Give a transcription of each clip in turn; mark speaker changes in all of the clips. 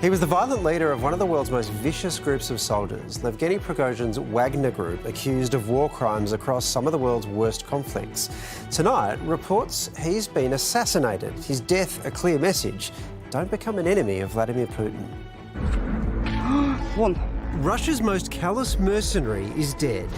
Speaker 1: He was the violent leader of one of the world's most vicious groups of soldiers, Yevgeny Prigozhin's Wagner group, accused of war crimes across some of the world's worst conflicts. Tonight, reports he's been assassinated. His death a clear message: don't become an enemy of Vladimir Putin. Russia's most callous mercenary is dead.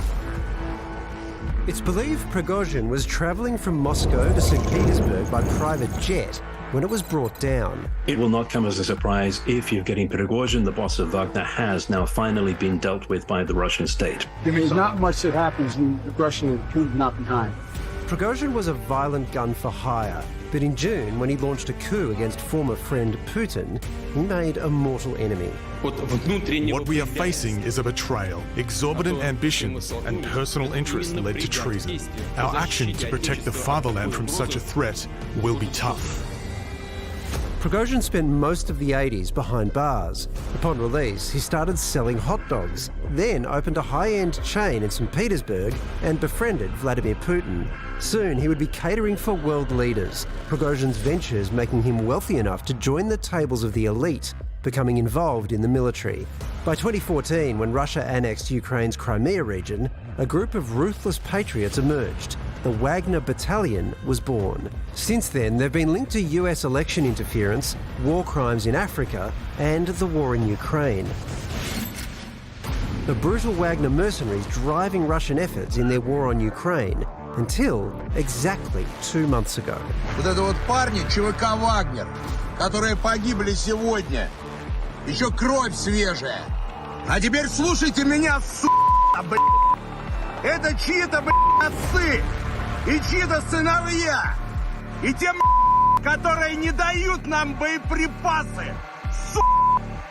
Speaker 1: It's believed Prigozhin was travelling from Moscow to St. Petersburg by private jet when it was brought down.
Speaker 2: It will not come as a surprise if Yevgeny Prigozhin, the boss of Wagner, has now finally been dealt with by the Russian state.
Speaker 3: There's not much that happens in Russia and Putin not behind.
Speaker 1: Prigozhin was a violent gun for hire, but in June, when he launched a coup against former friend Putin, he made a mortal enemy.
Speaker 4: What we are facing is a betrayal. Exorbitant ambitions and personal interest led to treason. Our action to protect the fatherland from such a threat will be tough.
Speaker 1: Prigozhin spent most of the 80s behind bars. Upon release, he started selling hot dogs, then opened a high-end chain in St. Petersburg and befriended Vladimir Putin. Soon, he would be catering for world leaders, Prigozhin's ventures making him wealthy enough to join the tables of the elite, becoming involved in the military. By 2014, when Russia annexed Ukraine's Crimea region, a group of ruthless patriots emerged. The Wagner Battalion was born. Since then, they've been linked to US election interference, war crimes in Africa, and the war in Ukraine. The brutal Wagner mercenaries driving Russian efforts in their war on Ukraine until exactly 2 months ago.
Speaker 5: Вот это вот парни ЧВК «Вагнер», которые погибли сегодня. Еще кровь свежая. А теперь слушайте меня, блядь. Это чьи-то, блядь, отцы. И чьи-то сыновья. И те, которые не дают нам боеприпасы,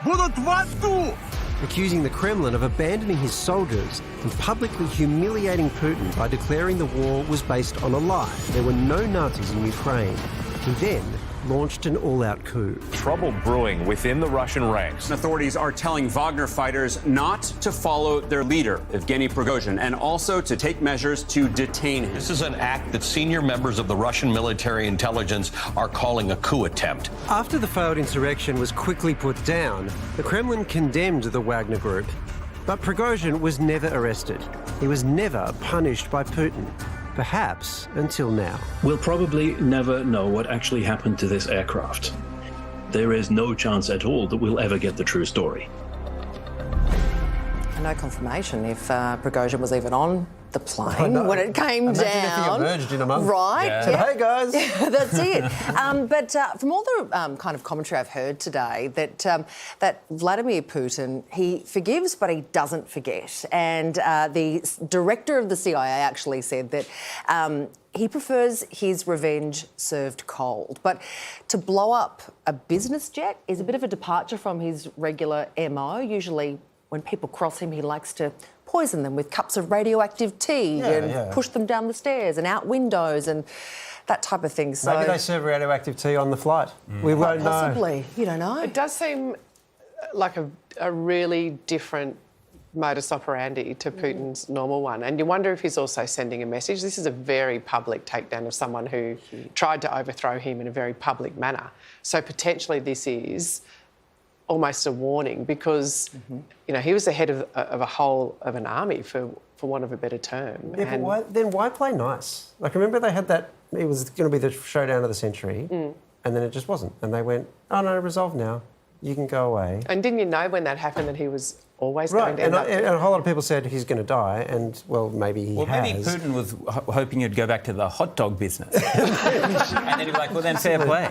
Speaker 5: будут в аду.
Speaker 1: Accusing the Kremlin of abandoning his soldiers and publicly humiliating Putin by declaring the war was based on a lie. There were no Nazis in Ukraine. He then launched an all-out coup.
Speaker 6: Trouble brewing within the Russian ranks.
Speaker 7: Authorities are telling Wagner fighters not to follow their leader, Yevgeny Prigozhin, and also to take measures to detain him.
Speaker 6: This is an act that senior members of the Russian military intelligence are calling a coup attempt.
Speaker 1: After the failed insurrection was quickly put down, the Kremlin condemned the Wagner group. But Prigozhin was never arrested. He was never punished by Putin. Perhaps until now.
Speaker 2: We'll probably never know what actually happened to this aircraft. There is no chance at all that we'll ever get the true story.
Speaker 8: No confirmation if Prigozhin was even on the plane when it came down.
Speaker 1: If he emerged in a month.
Speaker 8: Right.
Speaker 1: Yeah. Yeah. Hey, guys.
Speaker 8: That's it. But from all the kind of commentary I've heard today, that Vladimir Putin, he forgives but he doesn't forget. And the director of the CIA actually said that he prefers his revenge served cold. But to blow up a business jet is a bit of a departure from his regular MO. Usually when people cross him, he likes to poison them with cups of radioactive tea push them down the stairs and out windows and that type of thing. So
Speaker 1: maybe they serve radioactive tea on the flight. We won't know.
Speaker 8: Possibly. You don't know.
Speaker 9: It does seem like a really different modus operandi to Putin's normal one. And you wonder if he's also sending a message. This is a very public takedown of someone who tried to overthrow him in a very public manner. So potentially this is almost a warning because, you know, he was the head of a whole of an army, for want of a better term.
Speaker 1: Yeah, but why play nice? Like, remember they had that, it was going to be the showdown of the century, and then it just wasn't. And they went, oh, no, resolved now. You can go away.
Speaker 9: And didn't you know when that happened that he was always going to end up...
Speaker 1: And a whole lot of people said he's going to die, and, well, maybe he has.
Speaker 10: Well, maybe Putin was hoping you'd go back to the hot dog business. And then he was like, well, then fair play.